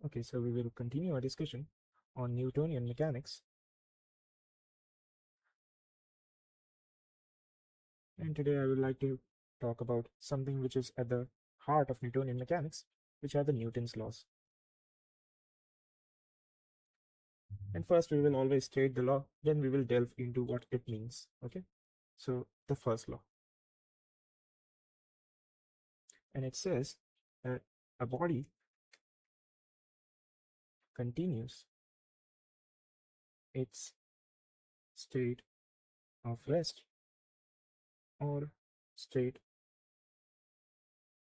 Okay, so we will continue our discussion on Newtonian mechanics. And today I would like to talk about something which is at the heart of Newtonian mechanics, which are the Newton's laws. And first we will always state the law, then we will delve into what it means. Okay, so the first law, and it says that a body continues its state of rest or state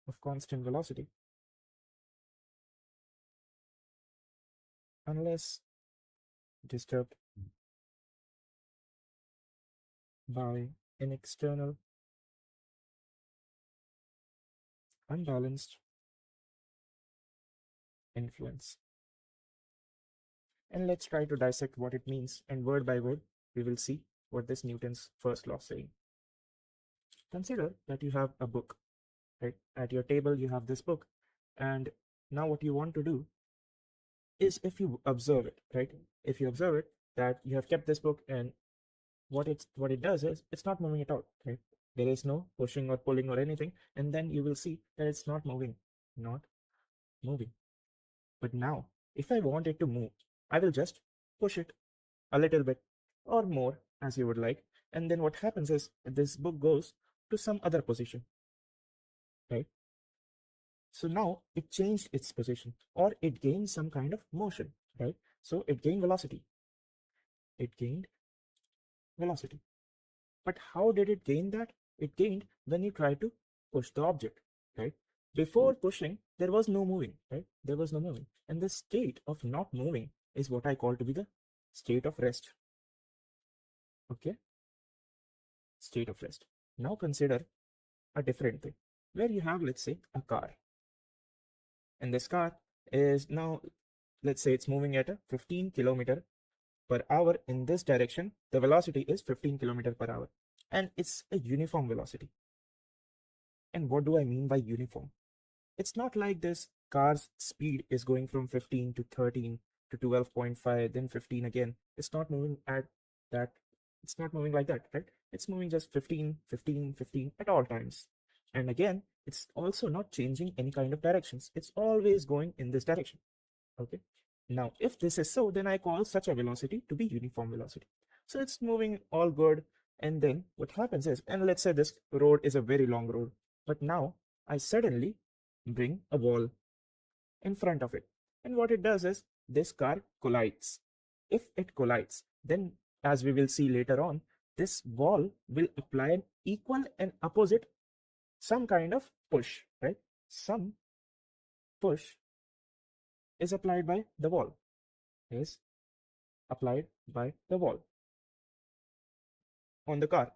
of constant velocity unless disturbed by an external unbalanced influence. And let's try to dissect what it means, and word by word we will see what this Newton's first law is saying. Consider that you have a book, right? At your table you have this book, and now what you want to do is, if you observe it, right? If you observe it, that you have kept this book, and what it does is it's not moving at all, right? There is no pushing or pulling or anything, and then you will see that it's not moving, not moving. But now, if I want it to move, I will just push it a little bit or more as you would like. And then what happens is this book goes to some other position, right? So now it changed its position, or it gained some kind of motion, right? So it gained velocity. It gained velocity. But how did it gain that? It gained when you try to push the object, right? Before pushing, there was no moving, right? There was no moving. And the state of not moving is what I call to be the state of rest. Okay? State of rest. Now consider a different thing where you have, let's say, a car. And this car is now, let's say it's moving at a 15 kilometer per hour in this direction. The velocity is 15 kilometer per hour, and it's a uniform velocity. And what do I mean by uniform? It's not like this car's speed is going from 15 to 13 to 12.5, then 15 again. It's not moving at that. It's not moving like that, right? It's moving just 15, 15, 15 at all times. And again, it's also not changing any kind of directions. It's always going in this direction. Okay. Now, if this is so, then I call such a velocity to be uniform velocity. So it's moving all good. And then what happens is, and let's say this road is a very long road, but now I suddenly bring a wall in front of it. And what it does is this car collides. If it collides, then as we will see later on, this wall will apply an equal and opposite some kind of push, right? Some push is applied by the wall, is applied by the wall on the car.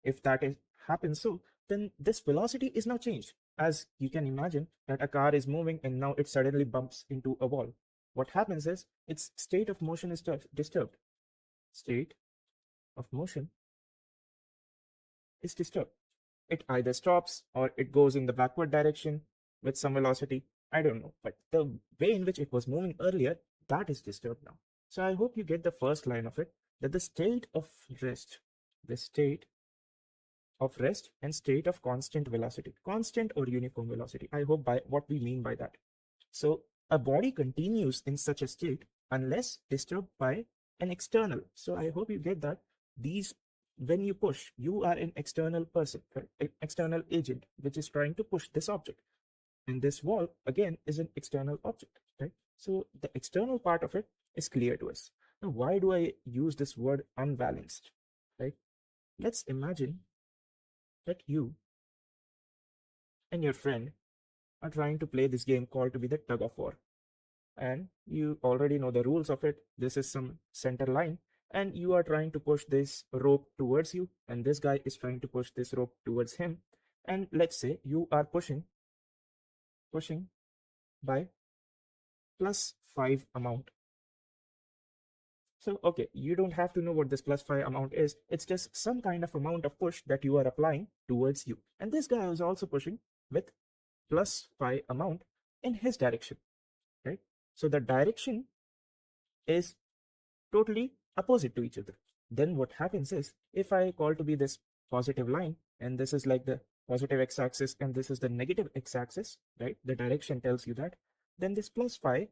If that is happens so, then this velocity is now changed. As you can imagine that a car is moving and now it suddenly bumps into a wall. What happens is its state of motion is disturbed. State of motion is disturbed. It either stops or it goes in the backward direction with some velocity. I don't know, but the way in which it was moving earlier, that is disturbed now. So I hope you get the first line of it, that the state of rest, the state of rest and state of constant velocity, constant or uniform velocity. I hope by what we mean by that. So a body continues in such a state unless disturbed by an external. So I hope you get that these, when you push, you are an external person, right? External agent, which is trying to push this object. And this wall again is an external object, right? So the external part of it is clear to us. Now, why do I use this word unbalanced, right? Let's imagine that you and your friend are trying to play this game called to be the tug of war. And you already know the rules of it. This is some center line, and you are trying to push this rope towards you, and this guy is trying to push this rope towards him. And let's say you are pushing by +5 amount. So, okay, you don't have to know what this +5 amount is. It's just some kind of amount of push that you are applying towards you. And this guy is also pushing with +5 amount in his direction, right? So the direction is totally opposite to each other. Then what happens is, if I call to be this positive line, and this is like the positive x-axis and this is the negative x-axis, right? The direction tells you that. Then this plus 5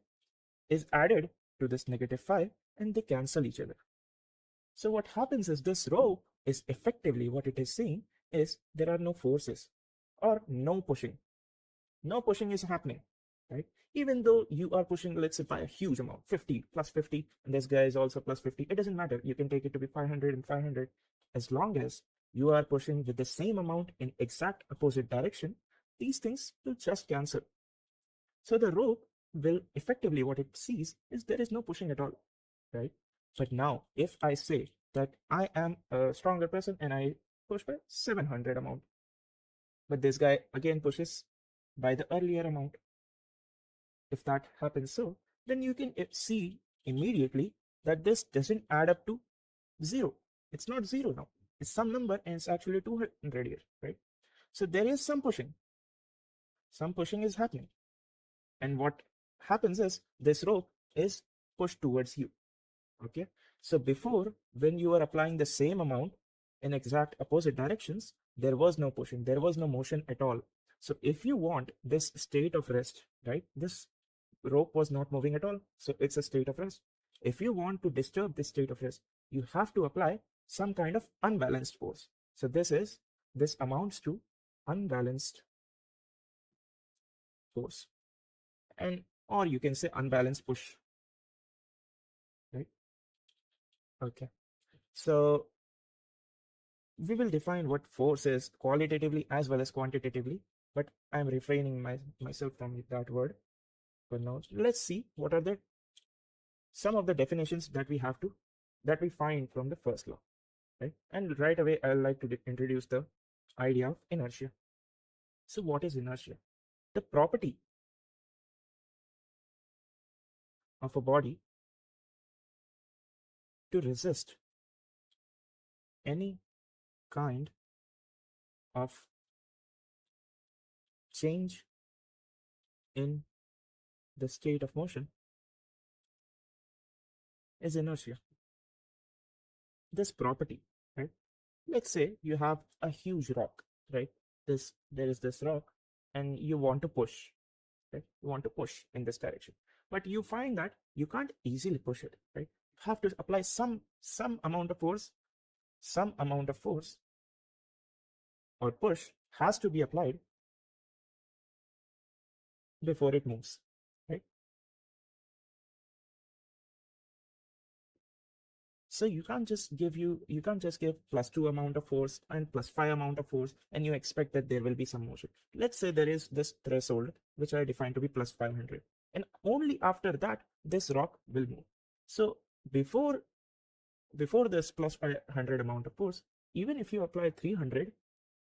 is added to this negative 5 and they cancel each other. So what happens is this row is effectively what it is saying is there are no forces or no pushing. No pushing is happening, right? Even though you are pushing, let's say, by a huge amount, 50 plus 50, and this guy is also plus 50, it doesn't matter. You can take it to be 500 and 500. As long as you are pushing with the same amount in exact opposite direction, these things will just cancel. So the rope will effectively, what it sees is there is no pushing at all, right? But now, if I say that I am a stronger person and I push by 700 amount, but this guy again pushes by the earlier amount, if that happens so, then you can see immediately that this doesn't add up to 0. It's not 0 now. It's some number and it's actually 200 here, right? So there is some pushing. Some pushing is happening. And what happens is this rope is pushed towards you. Okay. So before, when you are applying the same amount in exact opposite directions, there was no pushing, there was no motion at all. So if you want this state of rest, right, this rope was not moving at all, so it's a state of rest. If you want to disturb this state of rest, you have to apply some kind of unbalanced force. So this amounts to unbalanced force, and or you can say unbalanced push, right? Okay. So we will define what force is qualitatively as well as quantitatively, but I'm refraining myself from that word for now. Let's see what are the some of the definitions that we find from the first law, right? And right away, I'd like to introduce the idea of inertia. So what is inertia? The property of a body to resist any kind of change in the state of motion is inertia. This property, right? Let's say you have a huge rock, right? There is this rock and you want to push, right? You want to push in this direction, but you find that you can't easily push it, right? You have to apply some amount of force. Some amount of force or push has to be applied before it moves, right? So you can't just give +2 amount of force and +5 amount of force and you expect that there will be some motion. Let's say there is this threshold which I define to be +500, and only after that this rock will move. So before this +500 amount of force, even if you apply 300,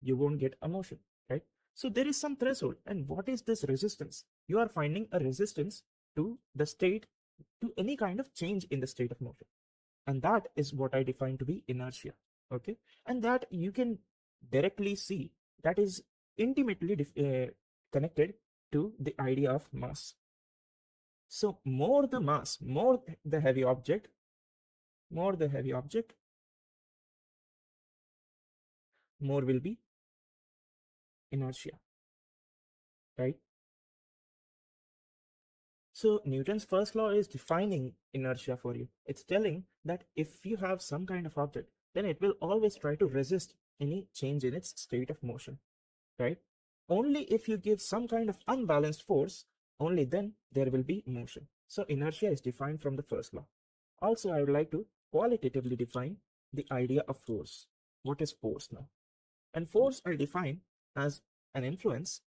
you won't get a motion, right? So there is some threshold. And what is this resistance? You are finding a resistance to the state, to any kind of change in the state of motion. And that is what I define to be inertia. Okay. And that you can directly see that is intimately connected to the idea of mass. So more the mass, more the heavy object, more the heavy object, more will be inertia, right? So Newton's first law is defining inertia for you. It's telling that if you have some kind of object, then it will always try to resist any change in its state of motion, right? Only if you give some kind of unbalanced force, only then there will be motion. So inertia is defined from the first law. Also, I would like to qualitatively define the idea of force. What is force now? And force I define as an influence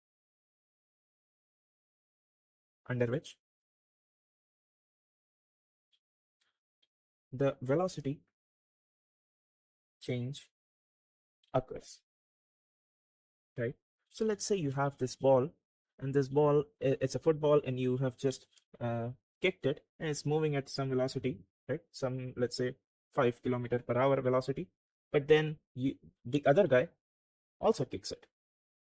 under which the velocity change occurs, right? So let's say you have this ball, and this ball, it's a football, and you have just kicked it, and it's moving at some velocity, right? Some, let's say, 5 km/h velocity. But then the other guy also kicks it,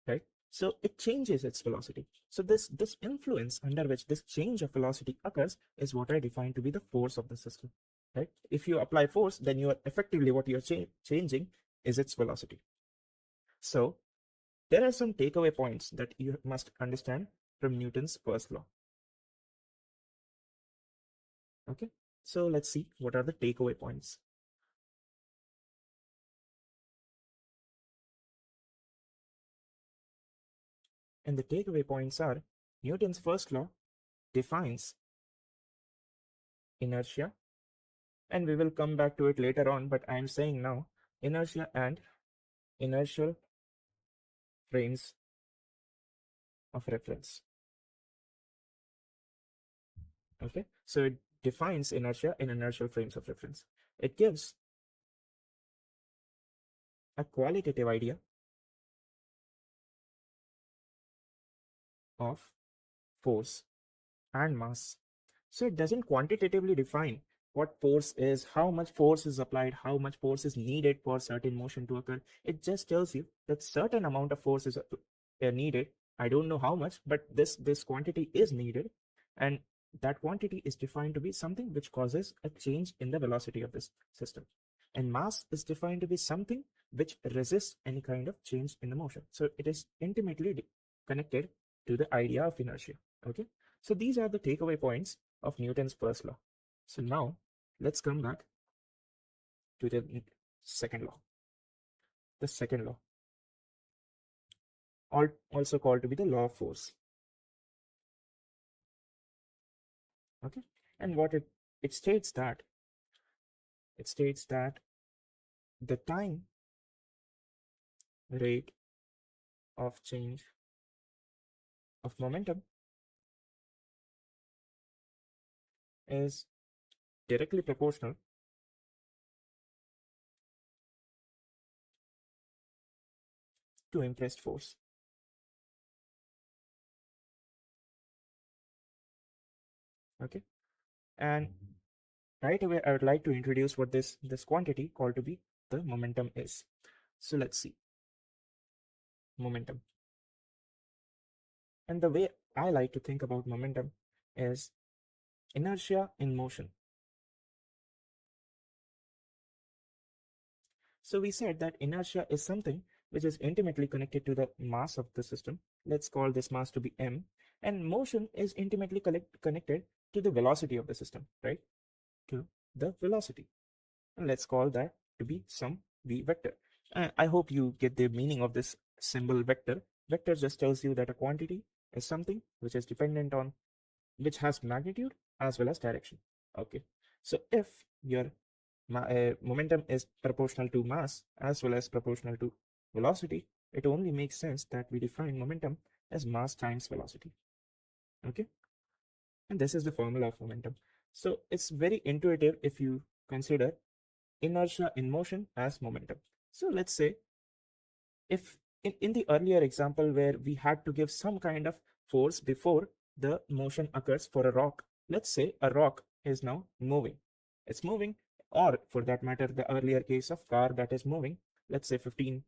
right? So it changes its velocity. So this influence under which this change of velocity occurs is what I define to be the force of the system, right? If you apply force, then you are effectively what you're changing is its velocity. So there are some takeaway points that you must understand from Newton's first law. Okay, so let's see what are the takeaway points. And the takeaway points are Newton's first law defines inertia, and we will come back to it later on, but I'm saying now inertia and inertial frames of reference. Okay, so it defines inertia in inertial frames of reference. It gives a qualitative idea of force and mass. So it doesn't quantitatively define what force is, how much force is applied, how much force is needed for certain motion to occur. It just tells you that certain amount of force is needed. I don't know how much, but this quantity is needed, and that quantity is defined to be something which causes a change in the velocity of this system. And mass is defined to be something which resists any kind of change in the motion. So it is intimately connected to the idea of inertia. Okay, so these are the takeaway points of Newton's first law. So now let's come back to the second law. The second law, also called to be the law of force. Okay, and what it states that the time rate of change of momentum is directly proportional to impressed force. Okay, and right away I would like to introduce what this quantity called to be the momentum is. So let's see momentum. And the way I like to think about momentum is inertia in motion. So we said that inertia is something which is intimately connected to the mass of the system. Let's call this mass to be m. And motion is intimately connected to the velocity of the system, right? To the velocity. And let's call that to be some v vector. I hope you get the meaning of this symbol vector. Vector just tells you that a quantity is something which is dependent on, which has magnitude as well as direction. Okay, so if your momentum is proportional to mass as well as proportional to velocity, it only makes sense that we define momentum as mass times velocity. Okay, and this is the formula of momentum. So it's very intuitive if you consider inertia in motion as momentum. So let's say if in the earlier example where we had to give some kind of force before the motion occurs for a rock, let's say a rock is now moving. It's moving, or for that matter, the earlier case of car that is moving, let's say 15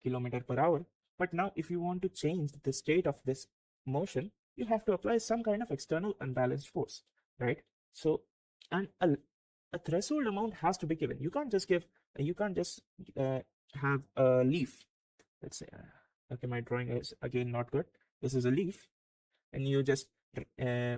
kilometer per hour. But now if you want to change the state of this motion, you have to apply some kind of external unbalanced force, right? So, and a threshold amount has to be given. You can't just uh, have a leaf. Let's say, okay, my drawing is again not good. This is a leaf, and you just uh,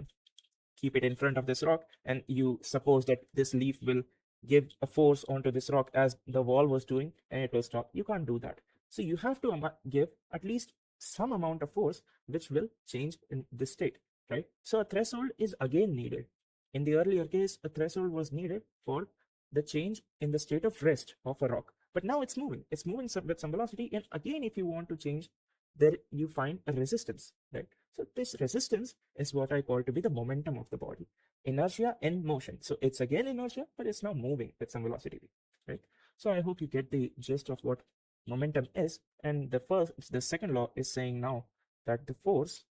keep it in front of this rock, and you suppose that this leaf will give a force onto this rock as the wall was doing, and it will stop. You can't do that. So you have to give at least some amount of force which will change in this state, right? So a threshold is again needed. In the earlier case, a threshold was needed for the change in the state of rest of a rock, but now it's moving. It's moving with some velocity, and again, if you want to change, there you find a resistance, right? So this resistance is what I call to be the momentum of the body. Inertia in motion. So it's again inertia, but it's now moving with some velocity, right? So I hope you get the gist of what momentum is. And the second law is saying now that the force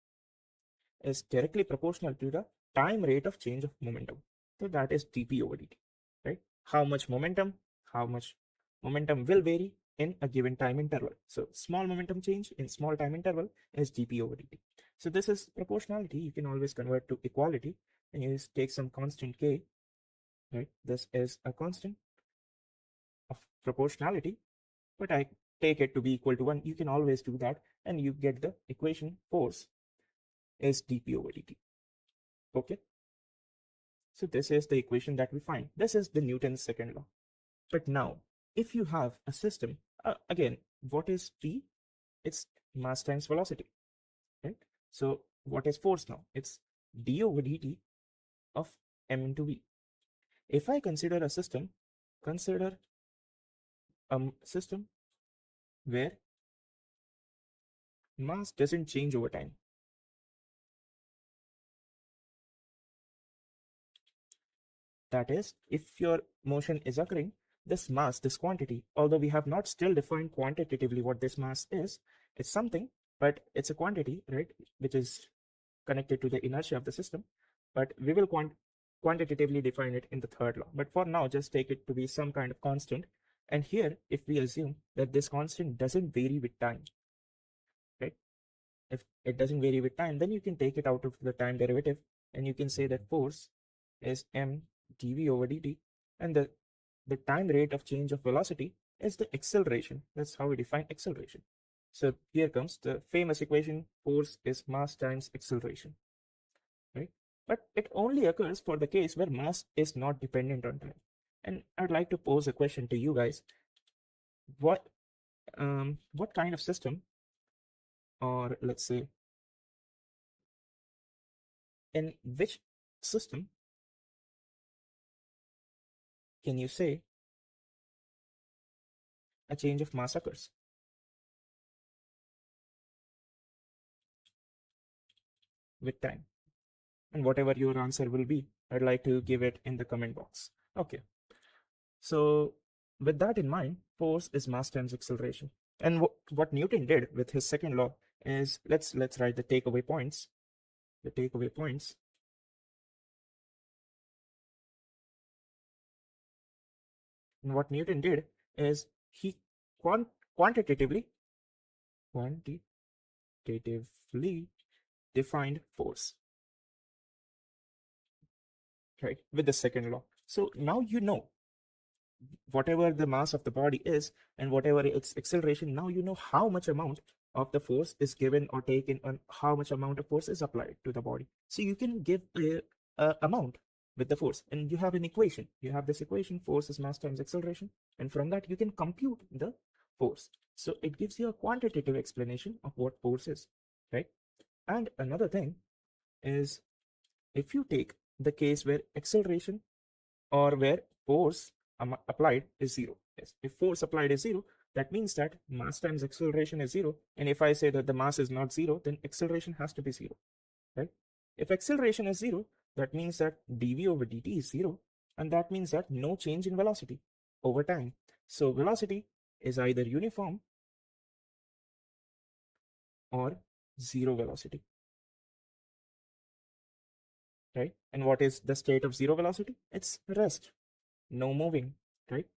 is directly proportional to the time rate of change of momentum. So that is dp over dt, right? How much momentum will vary in a given time interval. So small momentum change in small time interval is dp over dt. So this is proportionality. You can always convert to equality and you just take some constant k, right? This is a constant of proportionality, but I take it to be equal to 1. You can always do that and you get the equation force is dp over dt. Okay, so this is the equation that we find. This is the Newton's second law. But now if you have a system, again, what is p? It's mass times velocity, right? So what is force now? It's d over dt of m into v. If I consider a system, consider a system where mass doesn't change over time. That is, if your motion is occurring, this mass, this quantity, although we have not still defined quantitatively what this mass is, it's something, but it's a quantity, right, which is connected to the inertia of the system. But we will quantitatively define it in the third law. But for now, just take it to be some kind of constant. And here, if we assume that this constant doesn't vary with time, right? If it doesn't vary with time, then you can take it out of the time derivative and you can say that force is m dv over dt, and the time rate of change of velocity is the acceleration. That's how we define acceleration. So here comes the famous equation: force is mass times acceleration, right? But it only occurs for the case where mass is not dependent on time. And I'd like to pose a question to you guys. What kind of system, or let's say in which system can you say a change of mass occurs? With time. And whatever your answer will be, I'd like to give it in the comment box. Okay, so with that in mind, force is mass times acceleration. And what Newton did with his second law is, let's write the takeaway points. The takeaway points. And what Newton did is he quantitatively defined force, right, with the second law. So now you know whatever the mass of the body is and whatever its acceleration, now you know how much amount of the force is given or taken and how much amount of force is applied to the body. So you can give a amount with the force, and you have an equation. You have this equation: force is mass times acceleration, and from that you can compute the force. So it gives you a quantitative explanation of what force is, right? And another thing is, if you take the case where acceleration or where force applied is zero. Yes, if force applied is zero, that means that mass times acceleration is zero. And if I say that the mass is not zero, then acceleration has to be zero, right? If acceleration is zero, that means that dv over dt is zero, and that means that no change in velocity over time. So velocity is either uniform or zero velocity, right? And what is the state of zero velocity? It's rest, no moving, right?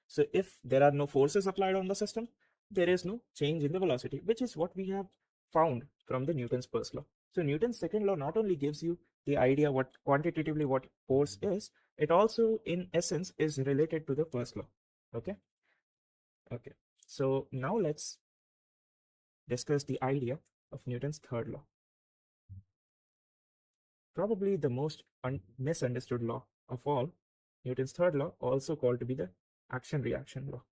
So if there are no forces applied on the system, there is no change in the velocity, which is what we have found from the Newton's first law. So Newton's second law not only gives you the idea what quantitatively what force is, it also in essence is related to the first law. Okay. Okay. So now let's discuss the idea of Newton's third law. Probably the most misunderstood law of all, Newton's third law, also called to be the action-reaction law.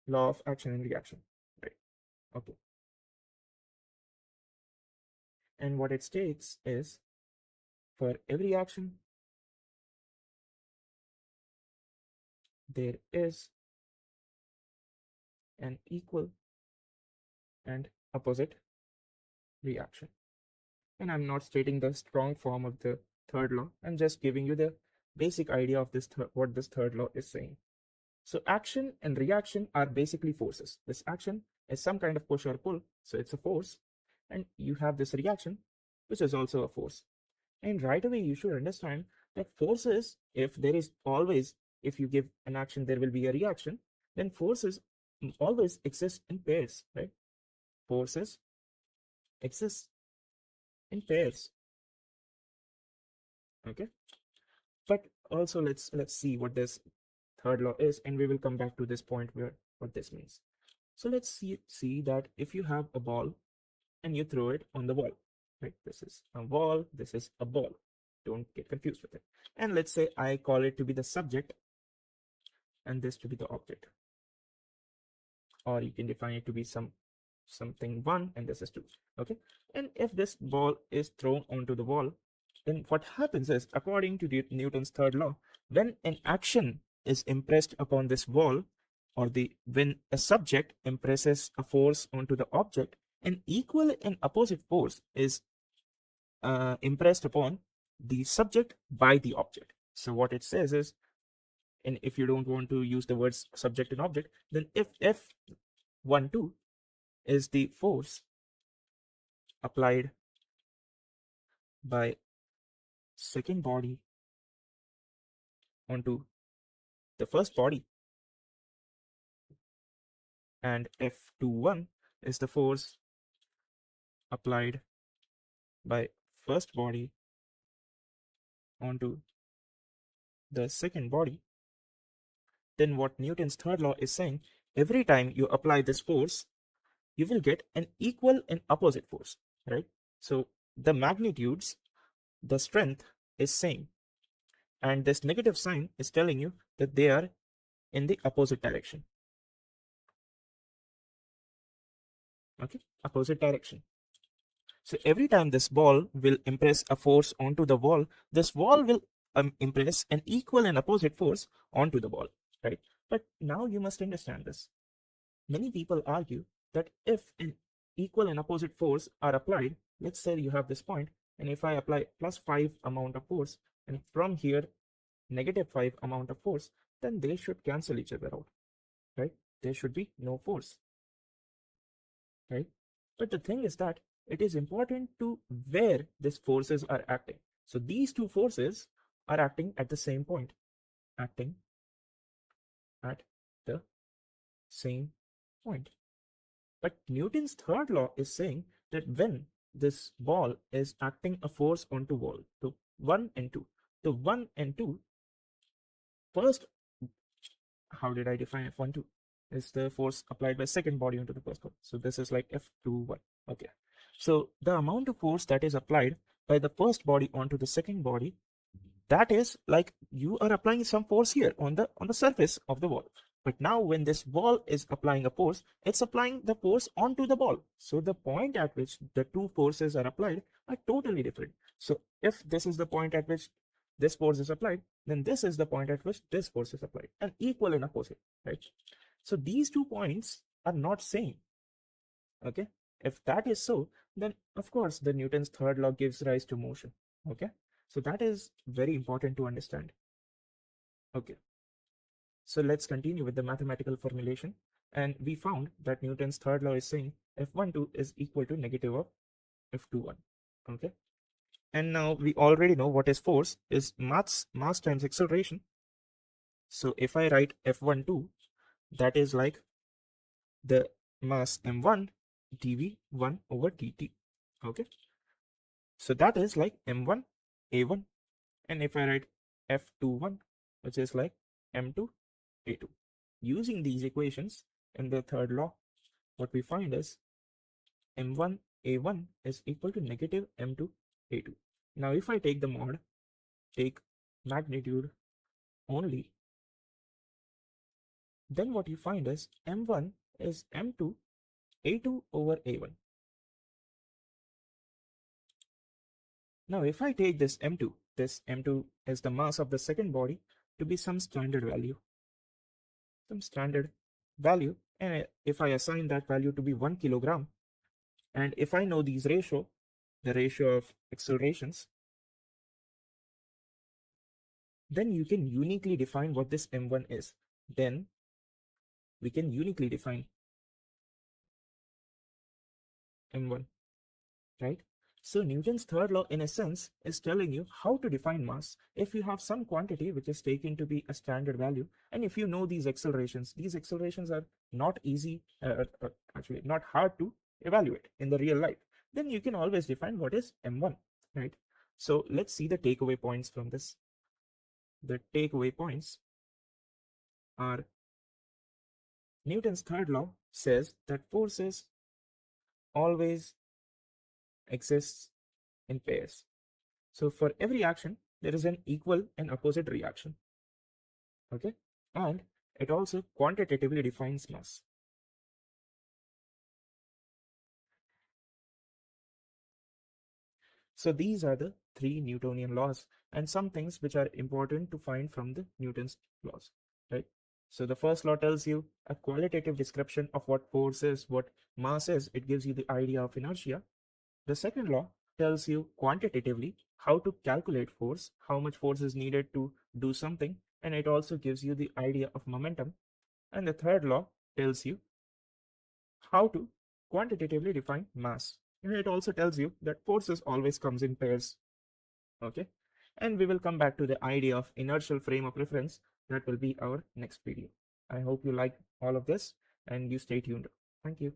Law of action and reaction, right? Okay. And what it states is, for every action, there is an equal and opposite reaction. And I'm not stating the strong form of the third law. I'm just giving you the basic idea of this what this third law is saying. So action and reaction are basically forces. This action is some kind of push or pull, so it's a force. And you have this reaction, which is also a force. And right away, you should understand that forces, if there is always if you give an action, there will be a reaction, then forces always exist in pairs, right? Forces exist in pairs. Okay. But also let's see what this third law is, and we will come back to this point where what this means. So let's see that if you have a ball and you throw it on the wall, right? This is a wall, this is a ball. Don't get confused with it. And let's say I call it to be the subject and this to be the object. Or you can define it to be something 1 and this is 2. Okay. And if this ball is thrown onto the wall, then what happens is, according to Newton's third law, when an action is impressed upon this wall, or when a subject impresses a force onto the object, an equal and opposite force is impressed upon the subject by the object. So what it says is, and if you don't want to use the words subject and object, then if F12 is the force applied by second body onto the first body, and F21 is the force applied by first body onto the second body, then what Newton's third law is saying, every time you apply this force, you will get an equal and opposite force, right? So the magnitudes, the strength is same, and this negative sign is telling you that they are in the opposite direction. Okay, opposite direction. So every time this ball will impress a force onto the wall, this wall will impress an equal and opposite force onto the ball, right? But now you must understand this. Many people argue that if an equal and opposite force are applied, let's say you have this point, and if I apply +5 amount of force, and from here -5 amount of force, then they should cancel each other out, right? There should be no force, right? But the thing is that it is important to where these forces are acting. So these two forces are acting at the same point, acting at the same point. But Newton's third law is saying that when this ball is acting a force onto wall, so 1 and 2, the 1 and 2, first, how did I define F12? Is the force applied by second body onto the first body. So this is like F21. Okay. So the amount of force that is applied by the first body onto the second body, that is like you are applying some force here on the surface of the wall. But now when this ball is applying a force, it's applying the force onto the ball. So the point at which the two forces are applied are totally different. So if this is the point at which this force is applied, then this is the point at which this force is applied, and equal and opposite, right? So these 2 points are not same. Okay. If that is so, then of course the Newton's third law gives rise to motion. Okay. So that is very important to understand. Okay. So let's continue with the mathematical formulation. And we found that Newton's third law is saying F12 is equal to negative of F21. Okay. And now we already know what is force is mass times acceleration. So if I write F12, that is like the mass m1 dv1 over dt. Okay. So that is like m1 a1, and if I write f21, which is like m2 a2. Using these equations in the third law, what we find is m1 a1 is equal to negative m2 a2. Now if I take the mod, take magnitude only, then what you find is m1 is m2 a2 over a1. Now if I take this m2 is the mass of the second body, to be some standard value, and if I assign that value to be 1 kilogram, and if I know these the ratio of accelerations, then you can uniquely define what this m1 is. Then we can uniquely define m1, right? So Newton's third law, in a sense, is telling you how to define mass if you have some quantity which is taken to be a standard value, and if you know these accelerations are not easy, actually not hard to evaluate in the real life, then you can always define what is m1, right? So let's see the takeaway points from this. The takeaway points are Newton's third law says that forces always exists in pairs. So for every action, there is an equal and opposite reaction. Okay, and it also quantitatively defines mass. So these are the three Newtonian laws and some things which are important to find from the Newton's laws, right? So the first law tells you a qualitative description of what force is, what mass is. It gives you the idea of inertia. The second law tells you quantitatively how to calculate force, how much force is needed to do something, and it also gives you the idea of momentum. And the third law tells you how to quantitatively define mass. And it also tells you that forces always comes in pairs. Okay. And we will come back to the idea of inertial frame of reference. That will be our next video. I hope you like all of this and you stay tuned. Thank you.